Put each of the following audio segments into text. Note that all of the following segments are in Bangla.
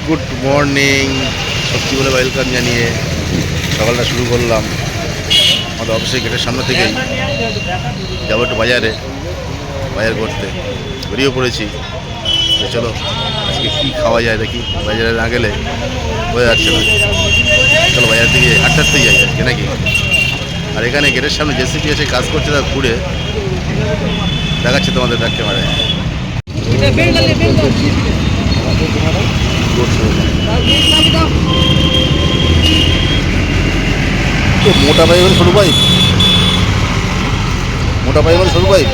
গুড মর্নিং, সত্যি বলে ওয়েলকাম জানিয়ে সকালটা শুরু করলাম। আমাদের অফিসের গেটের সামনে থেকেই যাবো একটু বাজার করতে বেরিয়ে পড়েছি। তো চলো আজকে কী খাওয়া যায় দেখি, বাজারে না গেলে বোঝা যাচ্ছে না। চলো বাজার থেকে আটটাতেই যাই আজকে নাকি। আর এখানে গেটের সামনে জেসিপি এসে কাজ করছে, তা ঘুরে দেখাচ্ছে তোমাদের ব্যাক ক্যামেরায়। মোটা পাইপ ছোটো পাইপ, মোটা পাইপ ছোটো পাইপ।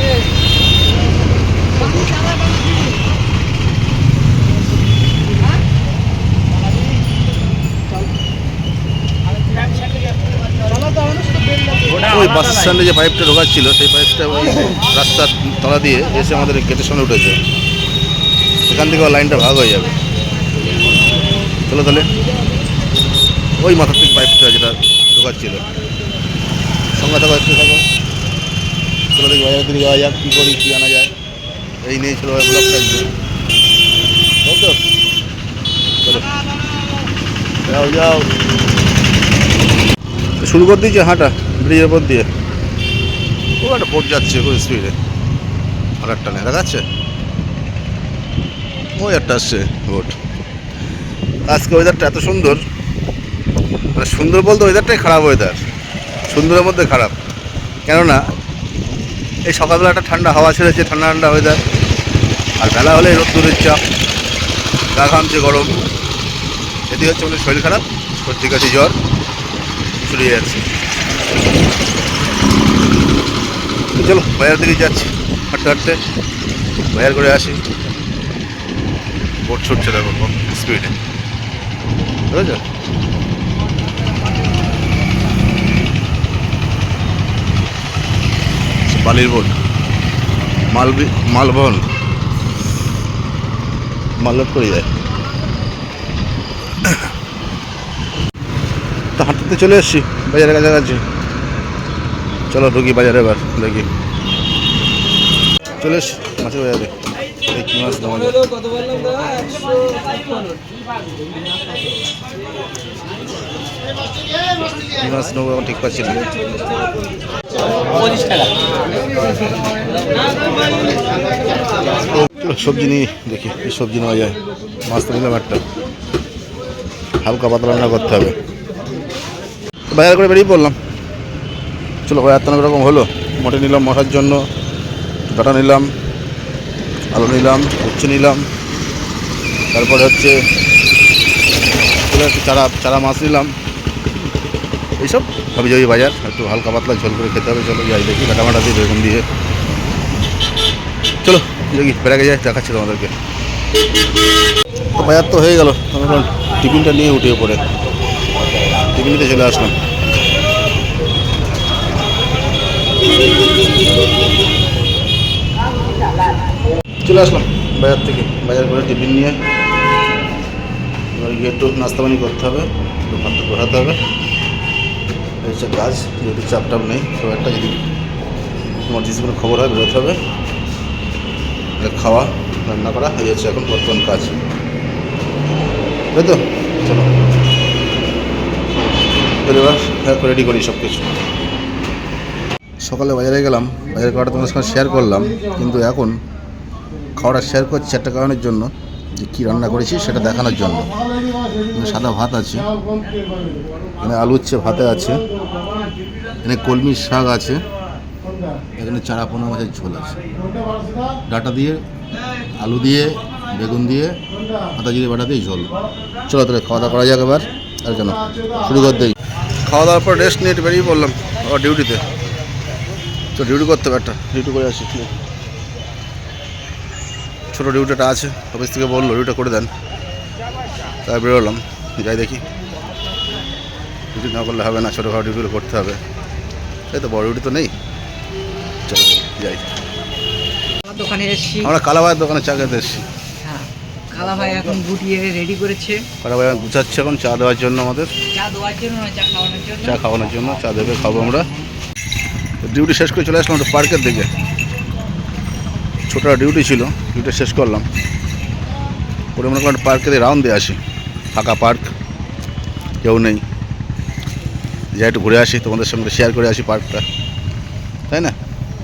ওই বাস স্ট্যান্ডে যে পাইপটা ঢোকাচ্ছিল সেই পাইপটা ওই রাস্তার তলা দিয়ে এসে আমাদের গেটের সামনে উঠেছে। এখান থেকে লাইনটা ভাগ হয়ে যাবে। চলো তাহলে ওই মাথার থেকে পাইপটা যেটা ঢোকাচ্ছিল, সঙ্গে থাকো একটু থাকো। চলো দেখি বাজারের দিকে যাওয়া যাক, কী করি কী আনা যায়। এই নিয়ে ছিল ব্লগটা একটু, তাই তো। চলো যাও যাও, শুরু করে দিয়েছে হাঁটা ব্রিজের উপর দিয়ে। ও একটা বোট যাচ্ছে খুব স্পিডে, আর একটা নেই দেখাচ্ছে, ওই একটা আসছে বোট। আজকে ওয়েদারটা এত সুন্দর, মানে সুন্দর বলতে ওয়েদারটাই খারাপ ওয়েদার, সুন্দরের মধ্যে খারাপ। কেননা এই সকালবেলা একটা ঠান্ডা হাওয়া ছেড়েছে, ঠান্ডা ঠান্ডা ওয়েদার, আর বেলা হলে রোদ্দুরের চাপ, গা ঘামছে গরম। এতে হচ্ছে আমাদের শরীর খারাপ, সর্দি কাশি জ্বর ছড়িয়ে যাচ্ছে। চলো বাজার দিকে যাচ্ছি, হাঁটতে হাঁটতে বাজার করে আসি। বোট ছুটছে দেখো স্পিডে, বুঝেছ। বালির বোট, মালবহন মাললোড করে যায়। তো হাঁটতে চলে এসছি বাজারের কাছাকাছি। চলো ঢুকি বাজারে, এবার দেখি। চলে এসছি মাছের বাজারে, কী মাছ নেওয়া যায়। কী মাছ নেবো এখন ঠিক পাচ্ছি না। চলো সবজি নিয়ে দেখি কি সবজি নেওয়া যায়। মাছ তো নিলাম একটা, হালকা পাতলা রান্না করতে হবে। বাজার করে বেরিয়ে পড়লাম। চলো বাজার তো অনেক রকম হলো। মটে নিলাম মশার জন্য, ডাটা নিলাম, আলু নিলাম, উচ্ছে নিলাম, তারপরে হচ্ছে একটু চারা মাছ নিলাম। এইসব সবই যাবি বাজার, একটু হালকা পাতলা ঝোল করে খেতে হবে। চলো যাই দেখি, কাটামাটা দিয়ে বেগুন দিয়ে। চলো দেখি বেড়াকে যাই, দেখাচ্ছি তোমাদেরকে। তো বাজার তো হয়ে গেল, আমরা টিফিনটা নিয়ে উঠে পড়ে টিফিন নিতে চলে আসলাম। চলে আসলাম বাজার থেকে, বাজার করে টিফিন নিয়ে এবার গিয়ে একটু নাস্তা পানি করতে হবে, একটু ভাতটা বসাতে হবে। এই হচ্ছে কাজ, যেহেতু চাপ টাপ নেই। তো একটা যদি ইমার্জেন্সি কোনো খবর হয় বেরোতে হবে, খাওয়া রান্না করা হয়ে যাচ্ছে এখন বর্তমান কাজ, তাই তো। চলো এবার রেডি করি সব কিছু। সকালে বাজারে গেলাম, বাজার করাটা তোমাদের সঙ্গে শেয়ার করলাম, কিন্তু এখন খাওয়াটা শেয়ার করছি একটা কারণের জন্য, যে কী রান্না করেছি সেটা দেখানোর জন্য। সাদা ভাত আছে, এখানে আলু উচ্ছে ভাতে আছে, এখানে কলমি শাক আছে, এখানে চারা পোনা মাছের ঝোল আছে, ডাটা দিয়ে, আলু দিয়ে, বেগুন দিয়ে, আদা জিরে বাটা দিয়ে ঝোল। চলো তাহলে খাওয়া দাওয়া করা যাক এবার। আর কেন শুরু করে দিই। খাওয়া দাওয়ার পর রেস্ট নিয়ে বেরিয়ে পড়লাম আবার ডিউটিতে। তো ডিউটি করতে হবে, একটা ডিউটি করে আসি। ছোটো ডিউটিটা আছে, অফিস থেকে বললো ডিউটিটা করে দেন, তাই বেরোলাম। যাই দেখি, ডিউটি না করলে হবে না, ছোটোখাটো ডিউটিগুলো করতে হবে, তাই তো। বড় ডিউটি তো নেই। চলো যাই। দোকানে এসেছি, আমরা কালাভাইয়ের দোকানে চা খেতে এসেছি। হ্যাঁ, কালাভাই এখন গুটিয়ে রেডি করেছে। কালাভাই গুছাচ্ছে এখন চা দেওয়ার জন্য, আমাদের চা দেওয়ার জন্য না, চা খাওয়ানোর জন্য। চা খাওয়ানোর জন্য, চা দেবে, খাবো আমরা। ডিউটি শেষ করে চলে আসলাম একটু পার্কের দিকে। ছোটো ডিউটি ছিল, ডিউটি শেষ করলাম, করে মনে করেন পার্কে রাউন্ড দিয়ে আসি। ফাঁকা পার্ক, কেউ নেই, যে একটু ঘুরে আসি, তোমাদের সঙ্গে শেয়ার করে আসি পার্কটা, তাই না?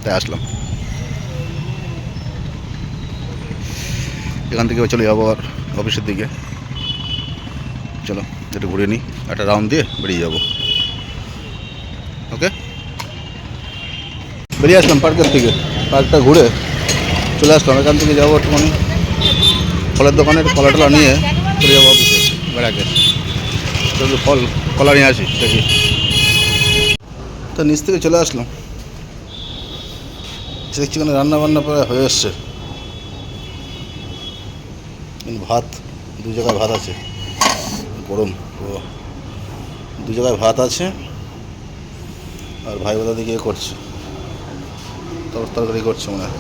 তাই আসলাম। এখান থেকে চলে যাবো আর অফিসের দিকে। চলো একটু ঘুরে নিই, একটা রাউন্ড দিয়ে বেরিয়ে যাবো। ওকে, বেরিয়ে আসলাম পার্কের থেকে, পার্কটা ঘুরে চলে আসলাম। এখান থেকে যাবো একটুখানি ফলের দোকানে, কলা টলা নিয়ে চলে যাবো অফিসে বেড়াকে। চলো ফল কলা নিয়ে আসি দেখি। তো নিচ থেকে চলে আসলাম, দেখছি এখানে রান্না বান্না প্রায় হয়ে এসছে। ভাত, দু জায়গায় ভাত আছে, গরম তো, দু জায়গায় ভাত আছে। আর ভাই বোধা দিকে করছে, তরকারি করছে মনে হয়।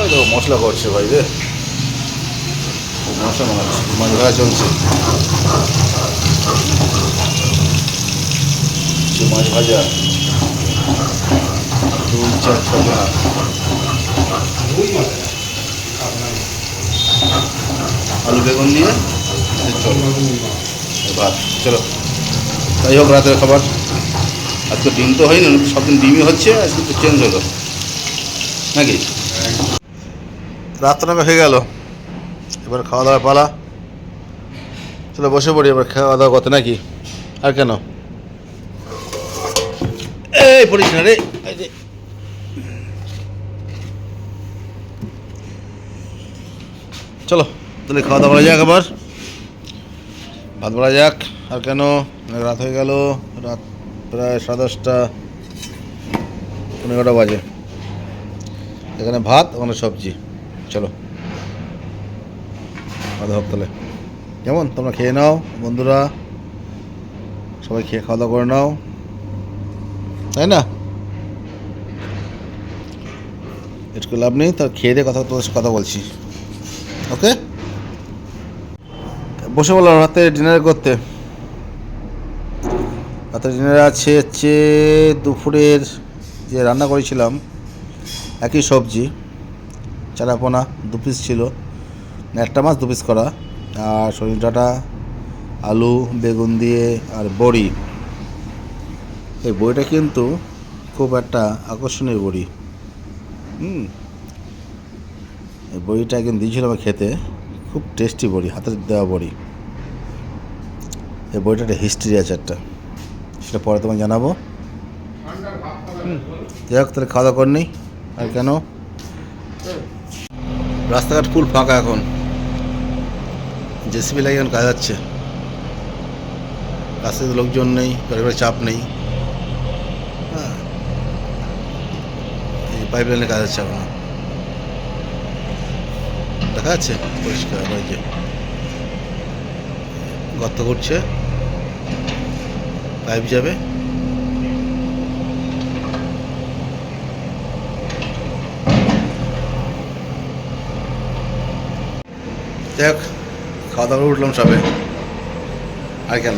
ওই তো মশলা করছে ভাই রে, মশলা বানাচ্ছে, মাছ ভাজা চলছে, মাছ ভাজা 2 4 6 জন, আলু বেগুন দিয়ে ভাত। চলো তাই হোক, রাতের খাবার আজকে ডিম তো হয়নি, সব দিন ডিমই হচ্ছে, আজকে তো চেঞ্জ হলো নাকি। রাতটা হয়ে গেল, এবার খাওয়া দাওয়ার পালা। চলো বসে পড়ি এবার খাওয়া দাওয়া করতে নাকি। আর কেন এই পড়িস না রে, চলো তাহলে খাওয়া দাওয়া করা যাক, আবার ভাত বলা যাক। আর কেন, রাত হয়ে গেল, রাত প্রায় 10:30 11টা বাজে। এখানে ভাত, ওখানে সবজি। চলো খাওয়া হোক তাহলে। কেমন, তোমরা খেয়ে নাও বন্ধুরা, সবাই খেয়ে খাওয়া দাওয়া করে নাও, তাই না? একটু লাভ নেই, তার খেয়ে দিয়ে তোমাদের সাথে কথা বলছি। ওকে, বসে বললাম রাতে ডিনার করতে। রাতে ডিনারে আছে হচ্ছে দুপুরের যে রান্না করেছিলাম, একই সবজি, চারাপোনা 2 পিস ছিল, একটা মাছ 2 পিস করা, আর সজনে ডাঁটা, আলু বেগুন দিয়ে, আর বড়ি। এই বড়িটা কিন্তু খুব একটা আকর্ষণীয় বড়ি। এই বড়িটা একদিন দিয়েছিল আমার খেতে, খুব টেস্টি বড়ি, হাতের দেওয়া বড়ি। এই বড়িটা একটা হিস্ট্রি আছে একটা, সেটা পরে তোমায় জানাবো। যাই হোক তাহলে খাওয়া দাওয়া করে নেই। আর কেন, রাস্তাঘাট ফুল ফাঁকা এখন, জেসিবি লাগে এখন কাজ হচ্ছে, রাস্তায় লোকজন নেই, পরিবারের চাপ নেই। হ্যাঁ, এই পাইপ লাইনে কাজ হচ্ছে এখন, দেখা যাচ্ছে পরিষ্কার। ওই যে গর্ত করছে, পাইপ যাবে। যাই হোক খাওয়া দাওয়া করে উঠলাম সবে। আর কেন,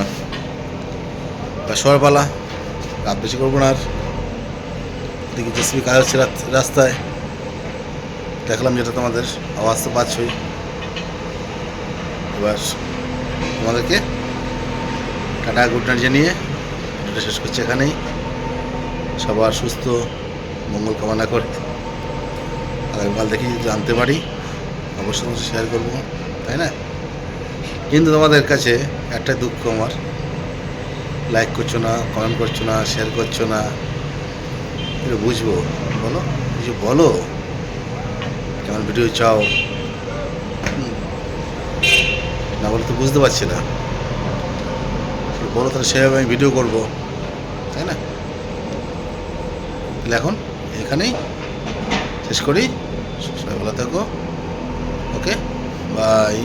শোয়ার পালা, রাত বেশি করবো না আর। এদিকে জেসিবি কাজ হচ্ছে রাস্তায়, দেখলাম যেটা তোমাদের আওয়াজ তো পাচ্ছই। এবার তোমাদেরকে টাটা গুড নাইট জানিয়ে ভিডিওটা শেষ করছি এখানেই। সবার সুস্থ মঙ্গল কামনা করে আগামীকাল দেখি যদি জানতে পারি অবশ্যই তোমাদের শেয়ার করবো, তাই না? কিন্তু তোমাদের কাছে একটাই দুঃখ আমার, লাইক করছো না, কমেন্ট করছো না, শেয়ার করছো না। এটা বুঝবো, বলো কিছু বলো, কেমন ভিডিও চাও না, বলে তো বুঝতে পারছি না। বলো তাহলে সেভাবে আমি ভিডিও করবো, তাই না? তাহলে এখন এখানেই শেষ করি। সবাই ভালো থাকো, ওকে বাই,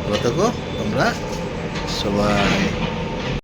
ভালো থাকো তোমরা সবাই।